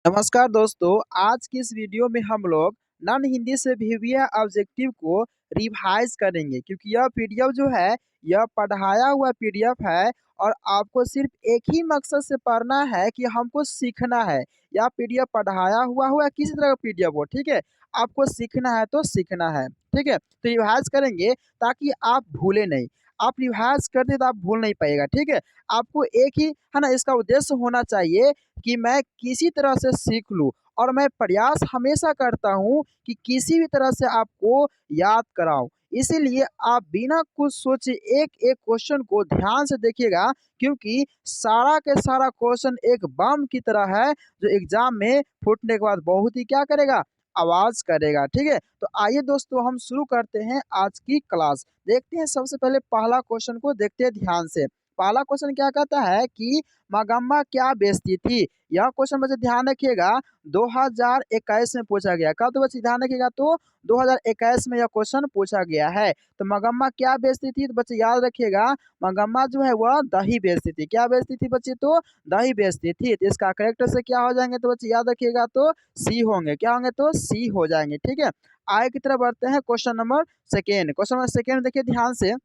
नमस्कार दोस्तों, आज की इस वीडियो में हम लोग नॉन हिंदी से बिहेवियर ऑब्जेक्टिव को रिवाइज करेंगे क्योंकि यह पीडीएफ जो है यह पढ़ाया हुआ पीडीएफ है और आपको सिर्फ एक ही मकसद से पढ़ना है कि हमको सीखना है। यह पीडीएफ पढ़ाया हुआ है किसी तरह का पीडीएफ हो, ठीक है। आपको सीखना है तो सीखना है, ठीक है। तो रिवाइज करेंगे ताकि आप भूले नहीं। आप रिवाइज करते तो आप भूल नहीं पाएगा, ठीक है। आपको एक ही है ना इसका उद्देश्य होना चाहिए कि मैं किसी तरह से सीख लूँ और मैं प्रयास हमेशा करता हूँ कि किसी भी तरह से आपको याद कराऊँ। इसीलिए आप बिना कुछ सोचे एक-एक क्वेश्चन को ध्यान से देखिएगा क्योंकि सारा के सारा क्वेश्चन एक बम की तरह है जो एग्ज़ाम में फूटने के बाद बहुत ही क्या करेगा? आवाज़ करेगा, ठीक है? तो आइए दोस्तों हम शुरू करते हैं आज की क्लास। देखते हैं सबसे पहले पहला क्वेश्चन को देखते हैं ध्यान से। पहला क्वेश्चन क्या कहता है कि मगम्मा क्या बेचती थी? यह क्वेश्चन बच्चे ध्यान रखिएगा 2021 में पूछा गया। कब तो बच्चे ध्यान रखिएगा तो 2021 में यह क्वेश्चन पूछा गया है। तो मगम्मा क्या बेचती थी? तो बच्चे याद रखिएगा मगम्मा जो है वह दही बेचती थी। क्या बेचती थी बच्चे? तो दही बेचती थी। तो इसका करेक्ट से क्या हो जाएंगे तो बच्चे याद रखिएगा तो सी होंगे। क्या होंगे तो सी हो जाएंगे, ठीक है। आगे की तरफ बढ़ते हैं question number second. Question number second देखिए ध्यान से।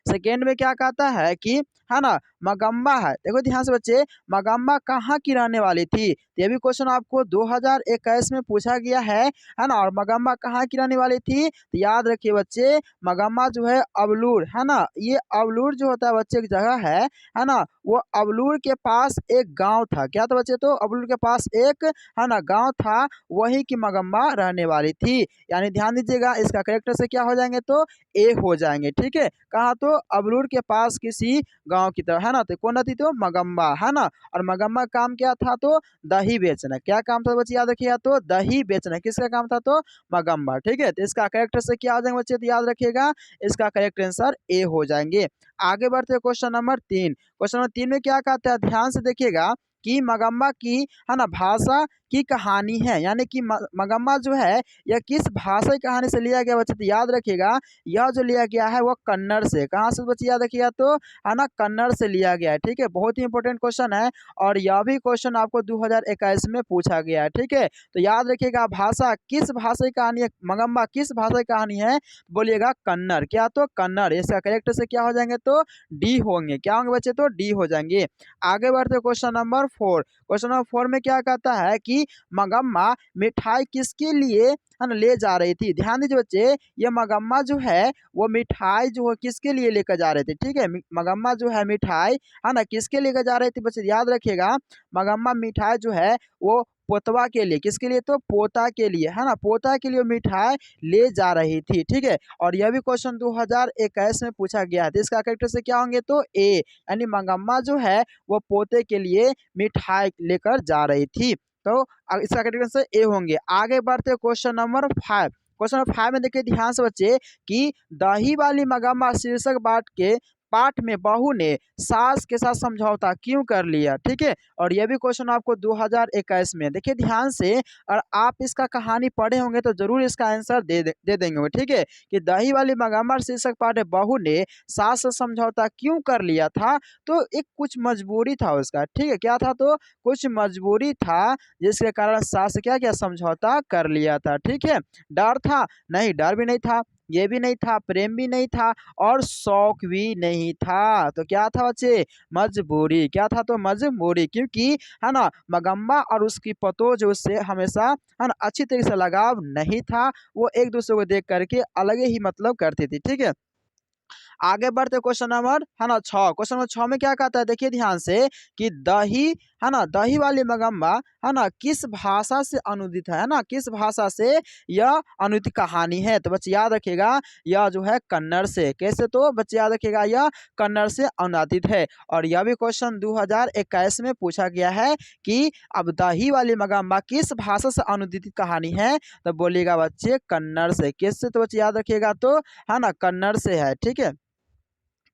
सेकेंड में क्या कहता है कि है ना मगम्मा है। देखो ध्यान से बच्चे, मगम्मा कहाँ की रहने वाली थी? तो ये भी क्वेश्चन आपको 2021 में पूछा गया है ना। और मगम्मा कहाँ की रहने वाली थी? तो याद रखिए बच्चे, मगम्मा जो है अबलूर, है ना। ये अबलूर जो होता है बच्चे एक जगह है ना। वो अबलूर के पास एक गांव था। क्या था बच्चे? तो अबलूर के पास एक है ना गांव था, वही की मगम्मा रहने वाली थी। यानी ध्यान दीजिएगा इसका करेक्टर से क्या हो जाएंगे तो ए हो जाएंगे, ठीक है। कहाँ तो अबलूर के पास किसी गांव की तरफ, है ना। तो कौन थी तो मगम्मा, है ना। और मगम्मा का काम क्या था तो दही बेचना। क्या काम था बच्चे याद रखिएगा तो दही बेचना। किसका काम था तो मगम्मा, ठीक है। तो इसका करेक्ट से क्या हो जाएंगे बच्चे तो याद रखिएगा इसका करेक्ट आंसर ए हो जाएंगे। आगे बढ़ते हैं क्वेश्चन नंबर तीन। क्वेश्चन नंबर तीन में क्या कहता है ध्यान से देखिएगा कि मगम्मा की है ना भाषा की कहानी है। यानी कि मगम्मा जो है यह किस भाषा की कहानी से लिया गया बच्चे तो याद रखिएगा यह जो लिया गया है वो कन्नड़ से। कहाँ से बच्चे याद रखिएगा तो है ना कन्नड़ से लिया गया है, ठीक है। बहुत ही इंपॉर्टेंट क्वेश्चन है और यह भी क्वेश्चन आपको 2021 में पूछा गया है, ठीक है। तो याद रखिएगा भाषा, किस भाषा की कहानी है मगम्मा, किस भाषा की कहानी है? बोलिएगा कन्नड़। क्या तो कन्नड़। इसका करेक्ट से क्या हो जाएंगे तो डी होंगे। क्या होंगे बच्चे तो डी हो जाएंगे। आगे बढ़ते question number four. Question number four में क्या कहता है कि मगम्मा मिठाई किसके लिए है ना ले जा रही थी? ध्यान दीजिए बच्चे, ये मगम्मा जो है वो मिठाई जो है किसके लिए लेकर जा रहे थे, ठीक है। मगम्मा जो है मिठाई है ना किसके लेकर जा रहे थे बच्चे याद रखिएगा। मगम्मा मिठाई जो है वो पोतवा के लिए, किसके लिए तो पोता के लिए, है ना। पोता के लिए मिठाई ले जा रही थी, ठीक है। और यह भी क्वेश्चन 2021 में पूछा गया है। तो इसका करेक्टर से क्या होंगे तो ए, यानी मगम्मा जो है वो पोते के लिए मिठाई लेकर जा रही थी। तो इसका करेक्ट से ए होंगे। आगे बढ़ते question number five. Question number five में देखिए ध्यान से बच्चे कि दही वाली मगम्मा शीर्षक पाठ में बहू ने सास के साथ समझौता क्यों कर लिया, ठीक है। और यह भी क्वेश्चन आपको 2021 में देखिए ध्यान से। और आप इसका कहानी पढ़े होंगे तो जरूर इसका आंसर दे देंगे, ठीक है। कि दही वाली मगम्मा शीर्षक पाठ में बहू ने सास से समझौता क्यों कर लिया था? तो एक कुछ मजबूरी था उसका, ठीक है। क्या था तो कुछ मजबूरी था जिसके कारण सास से क्या किया समझौता कर लिया था, ठीक है। डर था? नहीं, डर भी नहीं था, ये भी नहीं था, प्रेम भी नहीं था और शौक भी नहीं था। तो क्या था बच्चे? मजबूरी। क्या था तो मजबूरी। क्योंकि है ना मगम्मा और उसकी पतो जो उससे हमेशा है ना अच्छी तरीके से लगाव नहीं था। वो एक दूसरे को देख करके अलग ही मतलब करती थी, ठीक है। आगे बढ़ते क्वेश्चन नंबर है ना छः। क्वेश्चन नंबर छः में क्या कहता है देखिए ध्यान से कि दही है ना दही वाली मगम्मा है ना किस भाषा से अनुदित है ना किस भाषा से यह अनुदित कहानी है? तो बच्चे याद रखिएगा यह जो है कन्नड़ से। कैसे? तो बच्चे याद रखिएगा यह कन्नड़ से अनुवादित है। और यह भी क्वेश्चन 2021 में पूछा गया है कि अब दही वाली मगम्मा किस भाषा से अनुदित कहानी है? तो बोलिएगा बच्चे कन्नड़ से। किससे? तो बच्चे याद रखिएगा तो है ना कन्नड़ से है, ठीक है।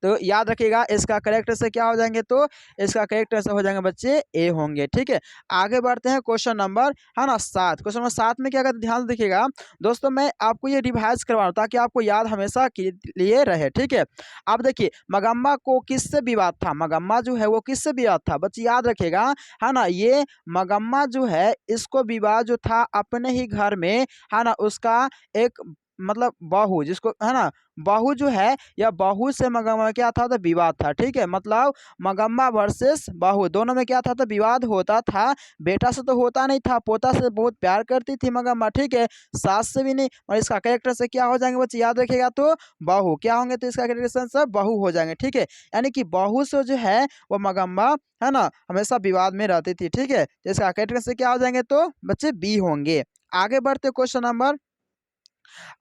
तो याद रखिएगा इसका करेक्ट आंसर क्या हो जाएंगे, तो इसका करेक्ट आंसर हो जाएंगे बच्चे ए होंगे। ठीक है, आगे बढ़ते हैं क्वेश्चन नंबर है ना 7। क्वेश्चन नंबर 7 में क्या कहते हैं, ध्यान से देखिएगा दोस्तों, मैं आपको ये रिवाइज करवा रहा हूँ ताकि आपको याद हमेशा के लिए रहे। ठीक है, अब देखिए मगम्मा को किससे विवाद था, मगम्मा जो है वो किससे विवाद था बच्चे याद रखिएगा, है ना। ये मगम्मा जो है इसको विवाद जो था अपने ही घर में, है ना, उसका एक मतलब बहू जिसको है ना, बहू जो है या बहू से मगम्मा क्या था, तो विवाद था। ठीक है, मतलब मगम्मा वर्सेस बहू दोनों में क्या था, तो विवाद होता था। बेटा से तो होता नहीं था, पोता से बहुत प्यार करती थी मगम्मा। ठीक है, सास से भी नहीं। और इसका कैरेक्टर से क्या हो जाएंगे बच्चे याद रखिएगा, तो बहू क्या होंगे, तो इसका कैरेक्टर सब बहू हो जाएंगे। ठीक है, यानी कि बहू से जो है वो मगम्मा है ना हमेशा विवाद में रहती थी। ठीक है, तो इसका कैरेक्टर से क्या हो जाएंगे, तो बच्चे बी होंगे। आगे बढ़ते क्वेश्चन नंबर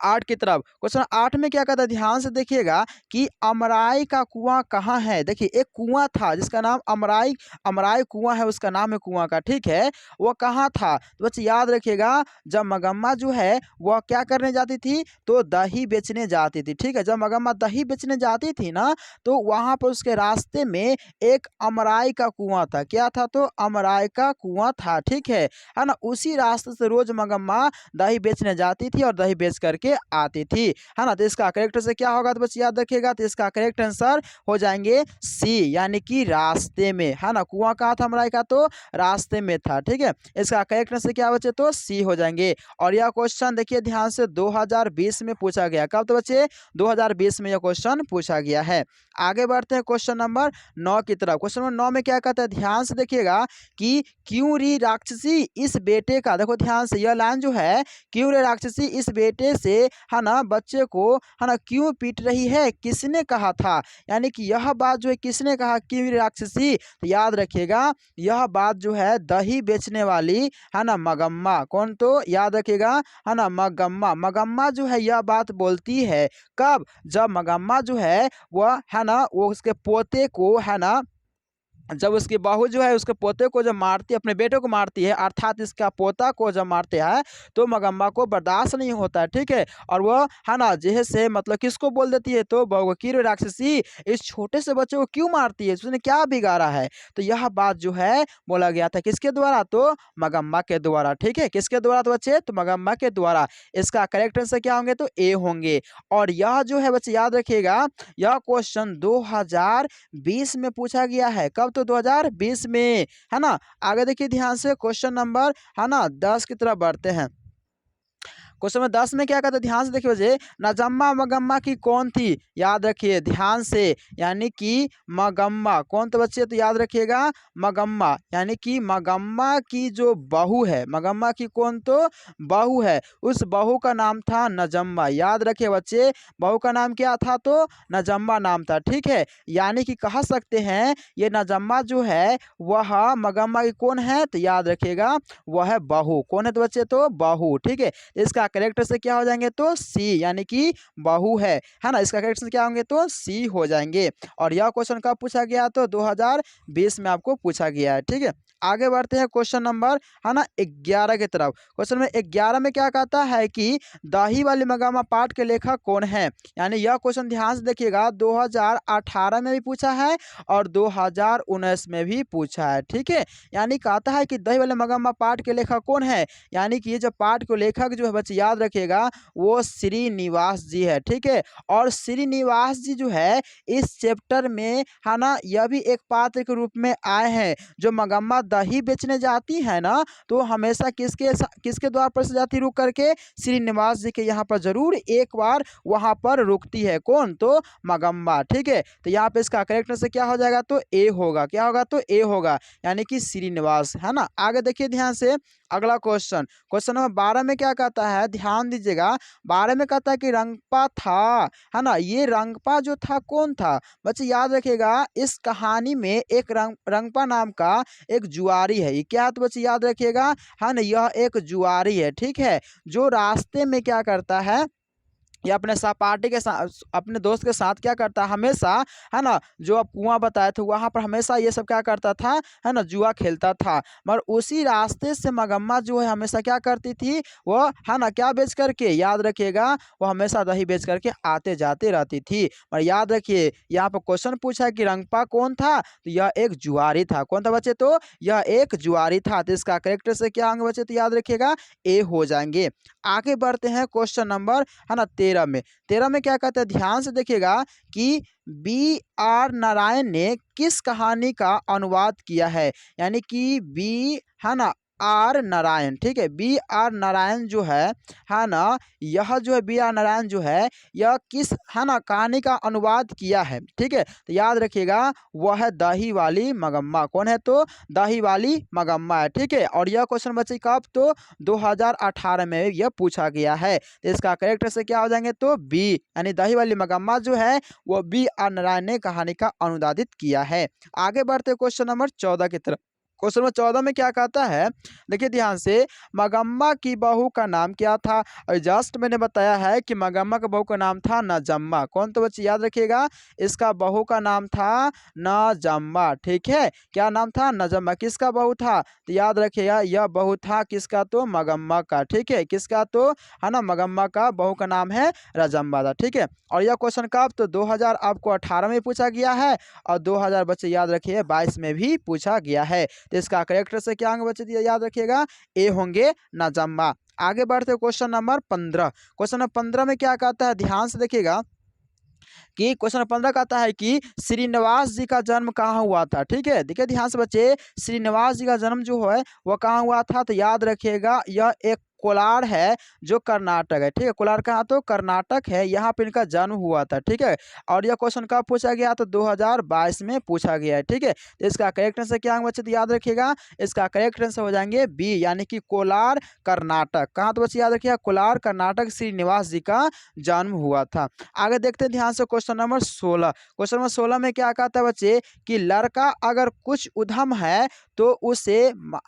8 की तरफ। क्वेश्चन 8 में क्या कहता है, ध्यान से देखिएगा कि अमराई का कुआं कहाँ है। देखिए एक कुआं था जिसका नाम अमराई अमराई कुआं है, उसका नाम है कुआं का। ठीक है, वो कहाँ था, तो बच्चे याद रखिएगा जब मगम्मा जो है वह क्या करने जाती थी, तो दही बेचने जाती थी। ठीक है, जब मगम्मा दही बेचने जाती थी ना, तो वहां पर उसके रास्ते में एक अमराई का कुआं था। क्या था, तो अमराई का कुआं था। ठीक है ना, उसी रास्ते से रोज मगम्मा दही बेचने जाती थी और दही बेच करके आती थी, है ना। तो इसका करेक्ट आंसर क्या होगा, तो बच्चे याद रखिएगा, तो इसका करेक्ट आंसर हो जाएंगे सी, यानी कि रास्ते में, है ना। कुआं कहाँ था अमराई का, तो रास्ते में था। ठीक है, इसका करेक्ट आंसर क्या बच्चे, तो सी हो जाएंगे। और यह क्वेश्चन देखिए ध्यान से 2020 में पूछा गया। कब, तो बच्चे 2020 में यह क्वेश्चन पूछा गया है। आगे बढ़ते हैं क्वेश्चन नंबर 9 की तरफ। क्वेश्चन नंबर 9 में क्या कहता है, ध्यान से देखिएगा कि क्यों री राक्षसी इस बेटे का, देखो ध्यान से यह लाइन जो है, क्यों रे राक्षसी इस बेटे से, है ना, बच्चे को, है ना, क्यों पीट रही है, किसने कहा था। यानी कि यह बात जो है किसने कहा, क्यों रे राक्षसी, तो याद रखिएगा यह बात जो है दही बेचने वाली, है ना, मगम्मा। कौन, तो याद रखिएगा, है ना, मगम्मा। मगम्मा जो है यह बात बोलती है कब, जब मगम्मा जो है वह, है ना, वो उसके पोते को, है ना, जब उसकी बहू जो है उसके पोते को जब मारती है, अपने बेटे को मारती है, अर्थात इसका पोता को जब मारते हैं, तो मगम्मा को बर्दाश्त नहीं होता है। ठीक है, और वो, है ना, जेह से मतलब किसको बोल देती है, तो बहू की, राक्षसी इस छोटे से बच्चे को क्यों मारती है, उसने क्या बिगाड़ा है। तो यह बात जो है बोला गया था किसके द्वारा, तो मगम्मा के द्वारा। ठीक है, किसके द्वारा, तो बच्चे, तो मगम्मा के द्वारा। इसका करेक्ट आंसर क्या होंगे, तो ए होंगे। और यह जो है बच्चे याद रखिएगा, यह क्वेश्चन 2020 में पूछा गया है। कब, तो 2020 में, है ना। आगे देखिए ध्यान से क्वेश्चन नंबर, है ना, 10 की तरफ बढ़ते हैं। क्वेश्चन नंबर 10 में क्या कहते हैं, ध्यान से देखिए बच्चे, नजम्मा मगम्मा की कौन थी, याद रखिए ध्यान से, यानी कि मगम्मा कौन, तो बच्चे तो याद रखिएगा मगम्मा, यानी कि मगम्मा की जो बहू है, मगम्मा की कौन, तो बहू है, उस बहू का नाम था नजम्मा। याद रखिए बच्चे, बहू का नाम क्या था, तो नजम्मा नाम था। ठीक है, यानी कि कह सकते हैं ये नजम्मा जो है वह मगम्मा की कौन है, तो याद रखिएगा वह है बहू। कौन है, तो बच्चे, तो बहू। ठीक है, इसका करेक्टर से क्या हो जाएंगे, तो सी, यानी कि बहू है ना। इसका करेक्टर क्या होंगे, तो सी हो जाएंगे। और यह क्वेश्चन कब पूछा गया, तो 2020 में आपको पूछा गया है। ठीक है, आगे बढ़ते हैं क्वेश्चन नंबर, है ना, 11 की तरफ। क्वेश्चन में 11 में क्या कहता है कि दही वाली मगम्मा पाठ के लेखक कौन है। यानी यह क्वेश्चन ध्यान से देखिएगा 2018 में भी पूछा है और 2019 में भी पूछा है। ठीक है, यानी कहता है कि दही वाले मगम्मा पाठ के लेखक कौन है, यानी कि ये जो पाठ के लेखक जो है बच्चे याद रखिएगा वो श्रीनिवास जी है। ठीक है, और श्रीनिवास जी जो है इस चैप्टर में, है ना, यह भी एक पात्र के रूप में आए हैं। जो मगम्मा दही बेचने जाती है ना, तो हमेशा किसके द्वार पर से जाती रुक करके, श्रीनिवास जी के यहाँ पर जरूर एक बार वहां पर रुकती है। कौन, तो मगम्मा। ठीक है, तो यहाँ पे इसका करेक्ट से क्या हो जाएगा, तो ए होगा। क्या होगा, तो ए होगा, यानी कि श्रीनिवास, है ना। आगे देखिए ध्यान से अगला क्वेश्चन, क्वेश्चन नंबर 12 में क्या कहता है, ध्यान दीजिएगा। 12 में कहता है कि रंगपा था, है ना। ये रंगपा जो था कौन था, बच्चे याद रखिएगा इस कहानी में एक रंगपा नाम का एक जुआरी है। ये क्या है, तो बच्चे याद रखिएगा, है ना, यह एक जुआरी है। ठीक है, जो रास्ते में क्या करता है, या अपने सहपाठी के साथ, अपने दोस्त के साथ क्या करता है हमेशा, है ना, जो आप कुआं बताए थे वहां पर हमेशा ये सब क्या करता था, है ना, जुआ खेलता था। मगर उसी रास्ते से मगम्मा जो है हमेशा क्या करती थी, वो, है ना, क्या बेच करके, याद रखिएगा, वो हमेशा दही बेच करके आते जाते रहती थी। और याद रखिए यहाँ पर क्वेश्चन पूछा है कि रंगपा कौन था, तो यह एक जुआरी था। कौन था बच्चे, तो यह एक जुआरी था। तो इसका करेक्टर से क्या होंगे बच्चे, तो याद रखिएगा ए हो जाएंगे। आगे बढ़ते हैं क्वेश्चन नंबर, है ना, 13 में। 13 में क्या कहते हैं, ध्यान से देखिएगा कि बी आर नारायण ने किस कहानी का अनुवाद किया है। यानी कि बी, है ना, आर नारायण, ठीक है, बी आर नारायण जो है ना, यह जो है बी आर नारायण जो है, यह किस, है ना, कहानी का अनुवाद किया है। ठीक है, तो याद रखिएगा वह है दही वाली मगम्मा। कौन है, तो दही वाली मगम्मा है। ठीक है, और यह क्वेश्चन बच्चे कब, तो 2018 में यह पूछा गया है। तो इसका करेक्ट से क्या हो जाएंगे, तो बी, यानी दही वाली मगम्मा जो है वो बी आर नारायण ने कहानी का अनुवादित किया है। आगे बढ़ते क्वेश्चन नंबर 14 की तरफ। क्वेश्चन नंबर 14 में क्या कहता है, देखिए ध्यान से, मगम्मा की बहू का नाम क्या था। और जस्ट मैंने बताया है कि मगम्मा का बहू का नाम था नजम्मा। कौन, तो बच्चे याद रखिएगा, इसका बहू का नाम था नजम्मा। ठीक है, क्या नाम था, नजम्मा। किसका बहू था, तो याद रखिएगा यह बहू था किसका, तो मगम्मा का। ठीक है, किसका, तो, है ना, मगम्मा का बहू का नाम है रजम्बा था। ठीक है, और यह क्वेश्चन कब, तो 2000 आपको 18 में पूछा गया है, और 2000 बच्चे याद रखिए 22 में भी पूछा गया है। तो इसका करेक्टर से क्या होंगे बच्चे, याद रखिएगा ए होंगे नजम्मा। आगे बढ़ते क्वेश्चन नंबर 15। क्वेश्चन नंबर 15 में क्या कहता है, ध्यान से देखिएगा कि क्वेश्चन नंबर 15 कहता है कि श्रीनिवास जी का जन्म कहाँ हुआ था। ठीक है, देखिए ध्यान से बच्चे, श्रीनिवास जी का जन्म जो है वह कहाँ हुआ था, तो याद रखिएगा यह एक कोलार है जो कर्नाटक है। ठीक है, कोलार कहाँ, तो कर्नाटक है, यहाँ पे इनका जन्म हुआ था। ठीक है, और यह क्वेश्चन कब पूछा गया, तो 2022 में पूछा गया है। ठीक है, तो इसका करेक्ट आंसर क्या होगा बच्चे, तो याद रखिएगा इसका करेक्ट आंसर हो जाएंगे बी, यानी कि कोलार कर्नाटक। कहाँ, तो बच्चे याद रखिएगा कोलार कर्नाटक श्रीनिवास जी का जन्म हुआ था। आगे देखते हैं ध्यान से क्वेश्चन नंबर 16। क्वेश्चन नंबर 16 में क्या कहता है बच्चे, कि लड़का अगर कुछ उधम है तो उसे,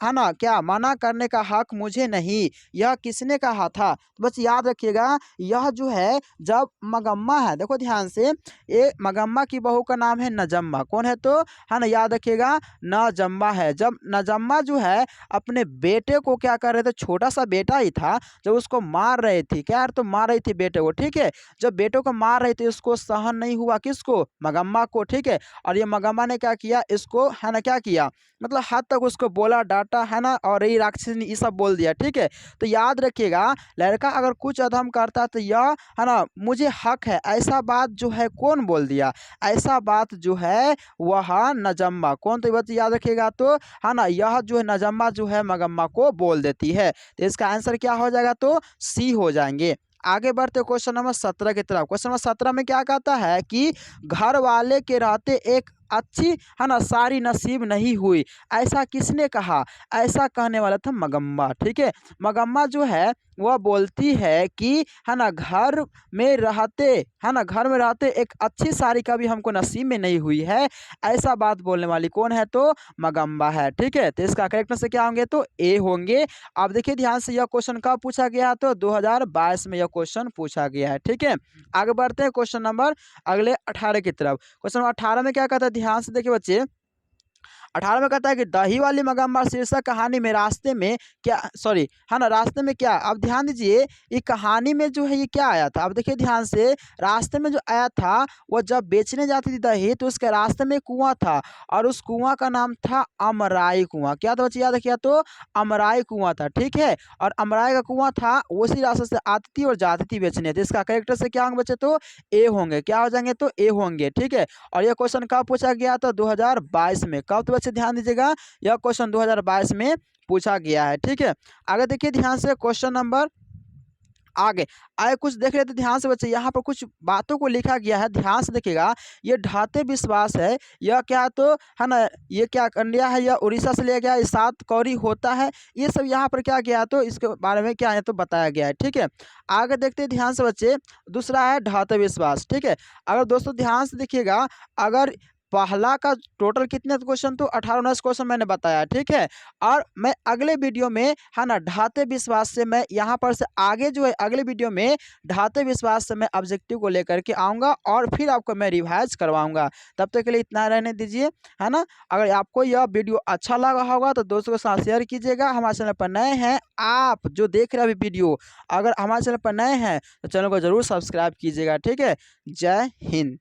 है ना, क्या मना करने का हक मुझे नहीं, यह किसने कहा था। तो बच्चे याद रखिएगा यह जो है जब मगम्मा है, देखो ध्यान से, ये मगम्मा की बहू का नाम है नजम्मा। कौन है, तो, है ना, याद रखिएगा नजम्मा है। जब नजम्मा जो है अपने बेटे को क्या कर रहे थे, छोटा सा बेटा ही था, जब उसको मार रही थी, क्या यार, तो मार रही थी बेटे को। ठीक है, जब बेटों को मार रहे थे उसको सहन नहीं हुआ, किसको, मगम्मा को। ठीक है, और ये मगम्मा ने क्या किया, इसको, है ना, क्या किया, मतलब हद तक उसको बोला, डांटा, है ना, और ये राक्षसनी ये सब बोल दिया। ठीक है, तो याद रखिएगा लड़का अगर कुछ अधम करता है तो यह, है ना, मुझे हक है, ऐसा बात जो है कौन बोल दिया, ऐसा बात जो है वह नजम्मा। कौन, तो ये बात याद रखिएगा, तो, है ना, यह जो है नजम्मा जो है मगम्मा को बोल देती है। तो इसका आंसर क्या हो जाएगा, तो सी हो जाएंगे। आगे बढ़ते क्वेश्चन नंबर 17 की तरफ। क्वेश्चन नंबर 17 में क्या कहता है कि घर वाले के रहते एक अच्छी, है ना, सारी नसीब नहीं हुई, ऐसा किसने कहा। ऐसा कहने वाला था मगम्मा। ठीक है, मगम्मा जो है वह बोलती है कि, है ना, घर में रहते, है ना, घर में रहते एक अच्छी साड़ी कभी हमको नसीब में नहीं हुई है, ऐसा बात बोलने वाली कौन है, तो मगम्मा है। ठीक है, तो इसका करेक्ट से क्या होंगे, तो ए होंगे। अब देखिए ध्यान से, यह क्वेश्चन कब पूछा गया, तो 2022 में यह क्वेश्चन पूछा गया है। ठीक है, आगे बढ़ते हैं क्वेश्चन नंबर अगले 18 की तरफ। क्वेश्चन नंबर 18 में क्या कहता है, ध्यान से देखिए बच्चे, 18 में कहता है कि दही वाली मगम्मा शीर्षक कहानी में रास्ते में क्या, सॉरी, है ना, रास्ते में क्या, अब ध्यान दीजिए ये कहानी में जो है ये क्या आया था। अब देखिए ध्यान से, रास्ते में जो आया था वो जब बेचने जाती थी दही तो उसके रास्ते में कुआं था, और उस कुआं का नाम था अमराई कुआं। क्या था बच्चे, याद रखिए, तो अमराई कुआं था। ठीक है, और अमराई का कुआं था, उसी रास्ते से आती थी और जाती थी बेचने। तो इसका करेक्टर से क्या होंगे बच्चे, तो ए होंगे। क्या हो जाएंगे, तो ए होंगे। ठीक है, और यह क्वेश्चन कब पूछा गया, तो 2022 में। कब, तो बच्चे ध्यान दीजिएगा यह क्वेश्चन 2022 में पूछा गया है। ठीक है, आगे देखिए ध्यान से क्वेश्चन नंबर, आगे आगे कुछ देख रहे थे ध्यान से बच्चे, यहाँ पर कुछ बातों को लिखा गया है, ध्यान से देखिएगा। ये ढाते विश्वास है, यह क्या, तो, है ना, ये क्या कंडिया है, यह उड़ीसा से लिया गया है, 7 कौड़ी होता है, ये सब यहाँ पर क्या गया, तो इसके बारे में क्या है, तो बताया गया है। ठीक है, आगे देखते हैं ध्यान से बच्चे, दूसरा है ढाते विश्वास। ठीक है, अगर दोस्तों ध्यान से देखिएगा, अगर पहला का टोटल कितने क्वेश्चन तो 18-19 क्वेश्चन मैंने बताया, ठीक है। और मैं अगले वीडियो में है ना ढाते विश्वास से मैं यहाँ पर से आगे जो है अगले वीडियो में ढाते विश्वास से मैं ऑब्जेक्टिव को लेकर के आऊँगा और फिर आपको मैं रिवाइज करवाऊँगा। तब तक के लिए इतना रहने दीजिए, है ना। अगर आपको यह वीडियो अच्छा लगा होगा तो दोस्तों के साथ शेयर कीजिएगा। हमारे चैनल पर नए हैं आप जो देख रहे हैं अभी वीडियो, अगर हमारे चैनल पर नए हैं तो चैनल को ज़रूर सब्सक्राइब कीजिएगा, ठीक है। जय हिंद।